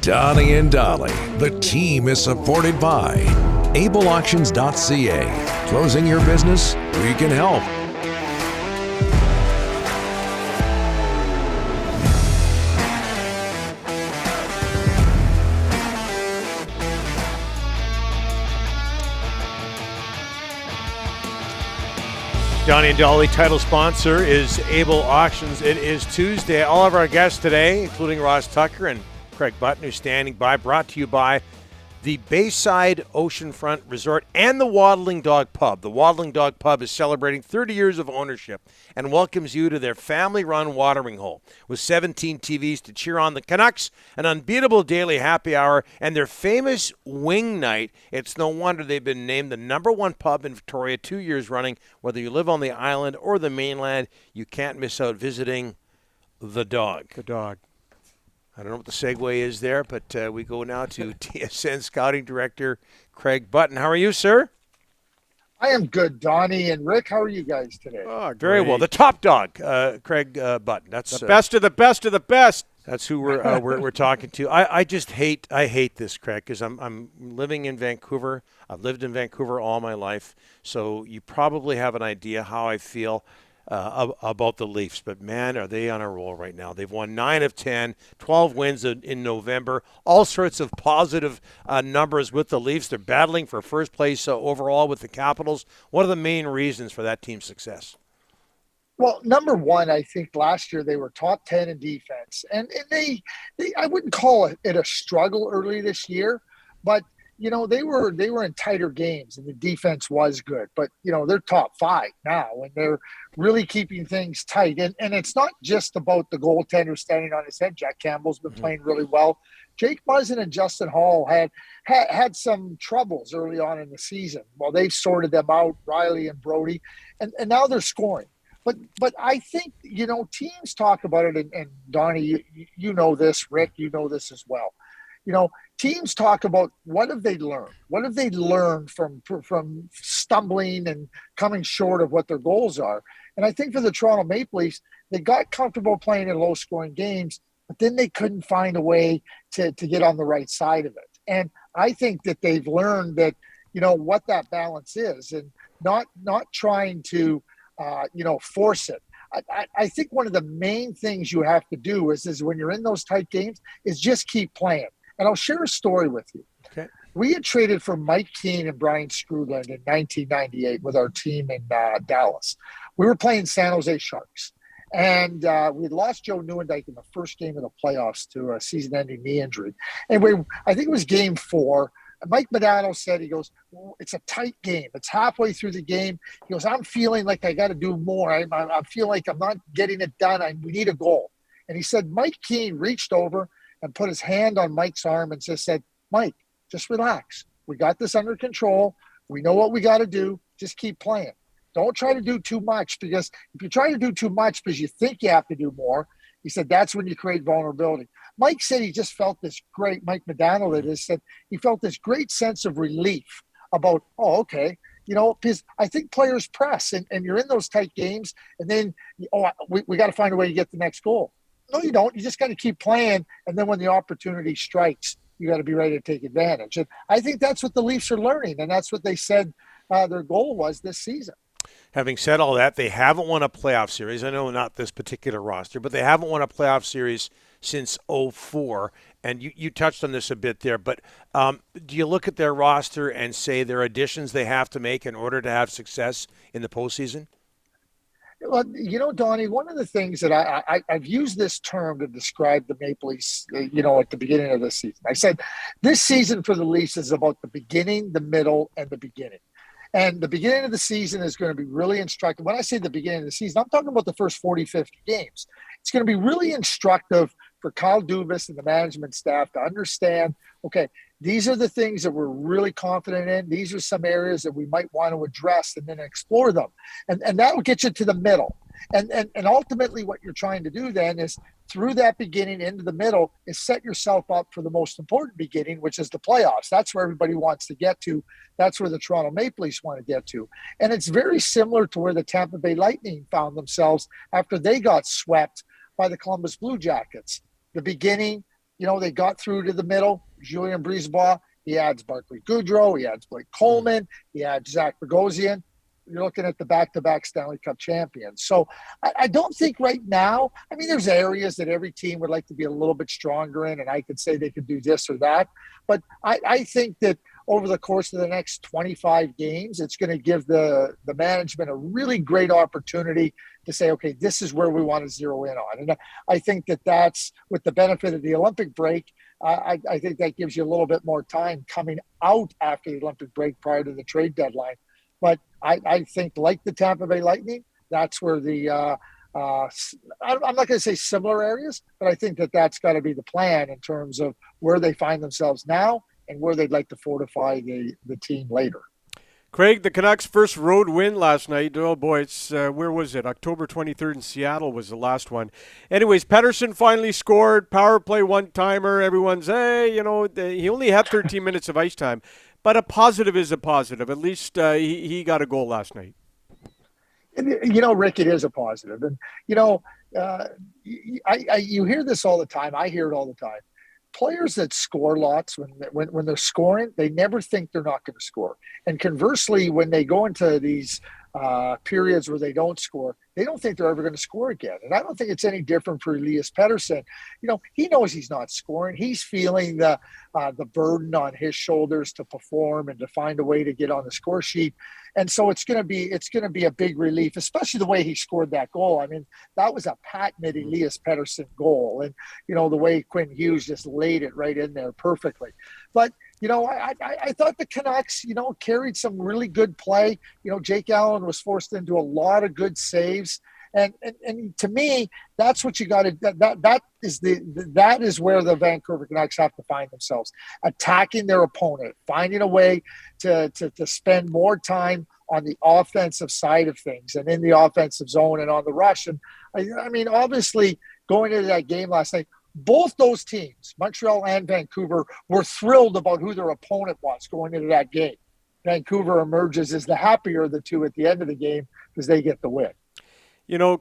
Donnie and Dolly. The team is supported by ableauctions.ca. Closing your business? We can help. Donnie and Dolly, title sponsor is Able Auctions. It is Tuesday. All of our guests today, including Ross Tucker and Craig Button, who's standing by, brought to you by the Bayside Oceanfront Resort and the Waddling Dog Pub. The Waddling Dog Pub is celebrating 30 years of ownership and welcomes you to their family-run watering hole with 17 TVs to cheer on the Canucks, an unbeatable daily happy hour, and their famous wing night. It's no wonder they've been named the #1 pub in Victoria 2 years running. Whether you live on the island or the mainland, you can't miss out visiting the dog. The dog. I don't know what the segue is there, but we go now to TSN Scouting Director Craig Button. How are you, sir? I am good, Donnie and Rick. How are you guys today? Oh, very well. The top dog, Craig Button. That's the best of the best of the best. That's who we're talking to. I just hate this, Craig, because I'm living in Vancouver. I've lived in Vancouver all my life, so you probably have an idea how I feel about the Leafs, but man, are they on a roll right now. They've won 9 of 10, 12 wins in November, all sorts of positive numbers with the Leafs. They're battling for first place overall with the Capitals. What are the main reasons for that team's success? Well, number one, I think last year they were top 10 in defense, and they I wouldn't call it a struggle early this year, but you know, they were in tighter games and the defense was good, but you know, they're top 5 now and they're really keeping things tight. And it's not just about the goaltender standing on his head. Jack Campbell's been playing really well. Jake Muzzin and Justin Hall had some troubles early on in the season. Well, they've sorted them out, Riley and Brody, and now they're scoring. But I think, you know, teams talk about it, and Donnie, you know this, Rick, you know this as well. You know, teams talk about what have they learned? What have they learned from stumbling and coming short of what their goals are? And I think for the Toronto Maple Leafs, they got comfortable playing in low-scoring games, but then they couldn't find a way to get on the right side of it. And I think that they've learned that, you know, what that balance is and not trying to, force it. I think one of the main things you have to do is when you're in those tight games is just keep playing. And I'll share a story with you. Okay. We had traded for Mike Keane and Brian Skrudland in 1998 with our team in Dallas. We were playing San Jose Sharks. And we had lost Joe Nieuwendyk in the first game of the playoffs to a season-ending knee injury. Anyway, I think it was game 4. Mike Modano said, he goes, well, it's a tight game. It's halfway through the game. He goes, I'm feeling like I got to do more. I feel like I'm not getting it done. We need a goal. And he said, Mike Keane reached over and put his hand on Mike's arm and just said, Mike, just relax. We got this under control. We know what we got to do. Just keep playing. Don't try to do too much, because if you try to do too much because you think you have to do more, he said, that's when you create vulnerability. Mike said he just felt this great, Mike Modano that is, said he felt this great sense of relief about, oh, okay, you know, because I think players press and you're in those tight games and then, we got to find a way to get the next goal. No, you don't. You just got to keep playing. And then when the opportunity strikes, you got to be ready to take advantage. And I think that's what the Leafs are learning. And that's what they said their goal was this season. Having said all that, they haven't won a playoff series. I know not this particular roster, but they haven't won a playoff series since 2004. And you touched on this a bit there, but do you look at their roster and say there are additions they have to make in order to have success in the postseason? Well, you know, Donnie, one of the things that I've used this term to describe the Maple Leafs, you know, at the beginning of the season. I said, this season for the Leafs is about the beginning, the middle, and the beginning. And the beginning of the season is going to be really instructive. When I say the beginning of the season, I'm talking about the first 40, 50 games. It's going to be really instructive for Kyle Dubas and the management staff to understand, okay, these are the things that we're really confident in. These are some areas that we might want to address and then explore them. And that will get you to the middle. And ultimately what you're trying to do then is through that beginning into the middle is set yourself up for the most important beginning, which is the playoffs. That's where everybody wants to get to. That's where the Toronto Maple Leafs want to get to. And it's very similar to where the Tampa Bay Lightning found themselves after they got swept by the Columbus Blue Jackets. The beginning, they got through to the middle. Julien Brisebois, he adds Barclay Goodrow, he adds Blake Coleman, he adds Zach Bogosian. You're looking at the back-to-back Stanley Cup champions. So I don't think right now, there's areas that every team would like to be a little bit stronger in, and I could say they could do this or that. But I think that over the course of the next 25 games, it's going to give the management a really great opportunity to say, okay, this is where we want to zero in on. And I think that's with the benefit of the Olympic break. I think that gives you a little bit more time coming out after the Olympic break prior to the trade deadline. But I think, like the Tampa Bay Lightning, that's where I'm not going to say similar areas, but I think that's got to be the plan in terms of where they find themselves now and where they'd like to fortify the team later. Craig, the Canucks' first road win last night. Oh, boy, it's where was it? October 23rd in Seattle was the last one. Anyways, Pettersson finally scored. Power play one-timer. Everyone's, he only had 13 minutes of ice time. But a positive is a positive. At least he got a goal last night. Rick, it is a positive. And, you hear this all the time. I hear it all the time. Players that score lots, when they're scoring, they never think they're not going to score. And conversely, when they go into these periods where they don't score, they don't think they're ever going to score again. And I don't think it's any different for Elias Pettersson. He knows he's not scoring. He's feeling the burden on his shoulders to perform and to find a way to get on the score sheet. And so it's going to be a big relief, especially the way he scored that goal. That was a patented Elias Pettersson goal. And, the way Quinn Hughes just laid it right in there perfectly. But, I thought the Canucks, carried some really good play. Jake Allen was forced into a lot of good saves. And to me, that's what you got to. That is where the Vancouver Canucks have to find themselves, attacking their opponent, finding a way to spend more time on the offensive side of things and in the offensive zone and on the rush. And obviously, going into that game last night, both those teams, Montreal and Vancouver, were thrilled about who their opponent was going into that game. Vancouver emerges as the happier of the two at the end of the game because they get the win.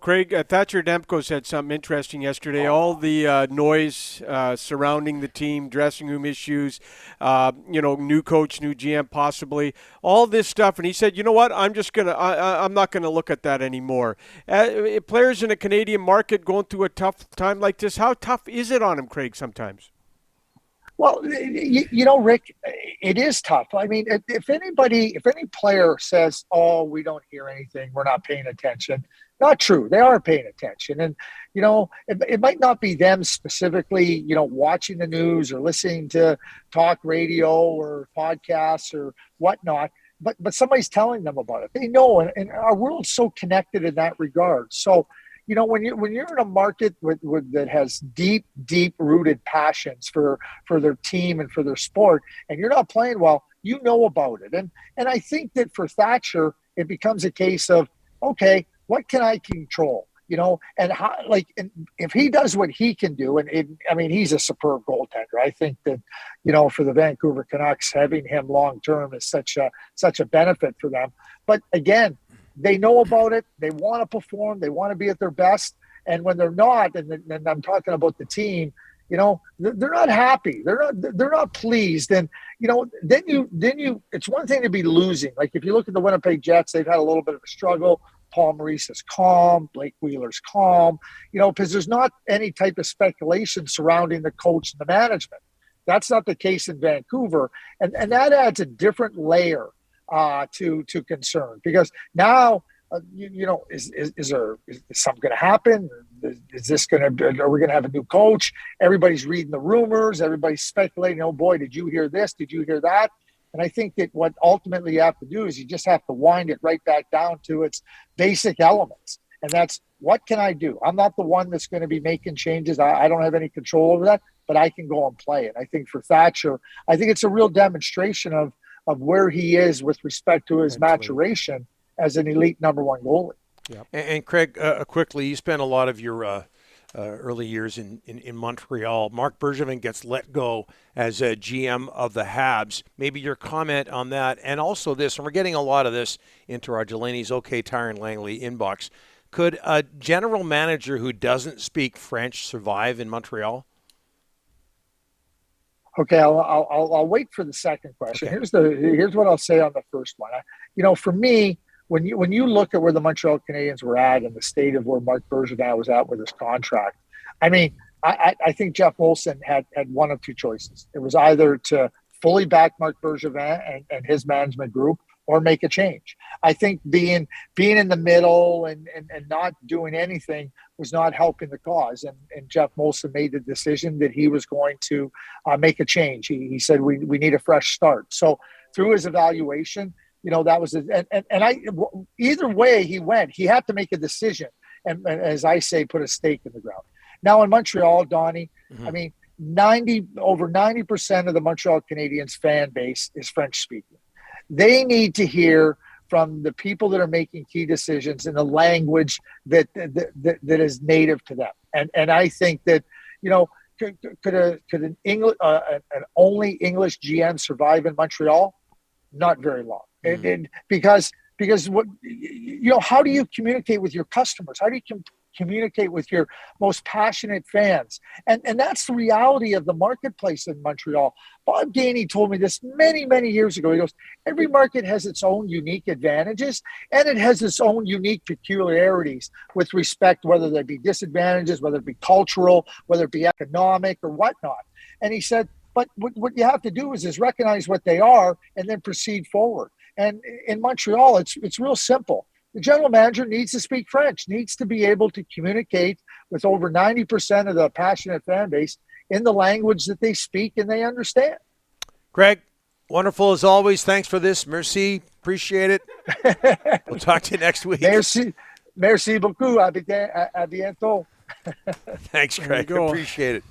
Craig, Thatcher Demko said something interesting yesterday. All the noise surrounding the team, dressing room issues, new coach, new GM possibly, all this stuff. And he said, you know what, I'm not going to look at that anymore. Players in the Canadian market going through a tough time like this, how tough is it on them, Craig, sometimes? Well, Rick, it is tough. If any player says, oh, we don't hear anything, we're not paying attention, not true. They are paying attention. And, it might not be them specifically, watching the news or listening to talk radio or podcasts or whatnot, but somebody's telling them about it. They know, and our world's so connected in that regard. So, when you're in a market that has deep rooted passions for their team and for their sport, and you're not playing well, you know about it. And I think that for Thatcher, it becomes a case of, okay, what can I control? And how, and if he does what he can do, and he's a superb goaltender. I think that, for the Vancouver Canucks, having him long term is such a benefit for them. But again, they know about it. They want to perform. They want to be at their best. And when they're not, and I'm talking about the team, they're not happy. They're not pleased. And then you. It's one thing to be losing. Like if you look at the Winnipeg Jets, they've had a little bit of a struggle. Paul Maurice is calm. Blake Wheeler's calm. Because there's not any type of speculation surrounding the coach and the management. That's not the case in Vancouver, and that adds a different layer to concern, because now is something going to happen? Is this going to? Are we going to have a new coach? Everybody's reading the rumors. Everybody's speculating. Oh boy, did you hear this? Did you hear that? And I think that what ultimately you have to do is you just have to wind it right back down to its basic elements, and that's what can I do? I'm not the one that's going to be making changes. I don't have any control over that, but I can go and play it. I think for Thatcher, I think it's a real demonstration of where he is with respect to his maturation as an elite number one goalie. Yep. And Craig, quickly, you spent a lot of your early years in Montreal. Marc Bergevin gets let go as a GM of the Habs. Maybe your comment on that, and also this, and we're getting a lot of this into our Delaney's OK Tyron Langley inbox. Could a general manager who doesn't speak French survive in Montreal? Okay, I'll wait for the second question. Okay. Here's what I'll say on the first one. For me, when you look at where the Montreal Canadiens were at and the state of where Marc Bergevin was at with his contract, I mean, I think Jeff Molson had one of two choices. It was either to fully back Marc Bergevin and his management group, or make a change. I think being in the middle and not doing anything was not helping the cause. And Jeff Molson made the decision that he was going to make a change. He said we need a fresh start. So through his evaluation, that was either way he went, he had to make a decision. And as I say, put a stake in the ground. Now in Montreal, Donnie, I mean, over 90% of the Montreal Canadiens fan base is French speaking. They need to hear from the people that are making key decisions in the language that is native to them. And I think that, could an only English GM survive in Montreal? Not very long. Because what, how do you communicate with your customers? How do you communicate with your most passionate fans? And that's the reality of the marketplace in Montreal. Bob Gainey told me this many, many years ago. He goes, every market has its own unique advantages and it has its own unique peculiarities with respect, whether there be disadvantages, whether it be cultural, whether it be economic or whatnot. And he said, but what you have to do is recognize what they are and then proceed forward. And in Montreal, it's real simple. The general manager needs to speak French, needs to be able to communicate with over 90% of the passionate fan base in the language that they speak and they understand. Craig, wonderful as always. Thanks for this. Merci. Appreciate it. We'll talk to you next week. Merci beaucoup. À bientôt. Thanks, Craig. Appreciate it.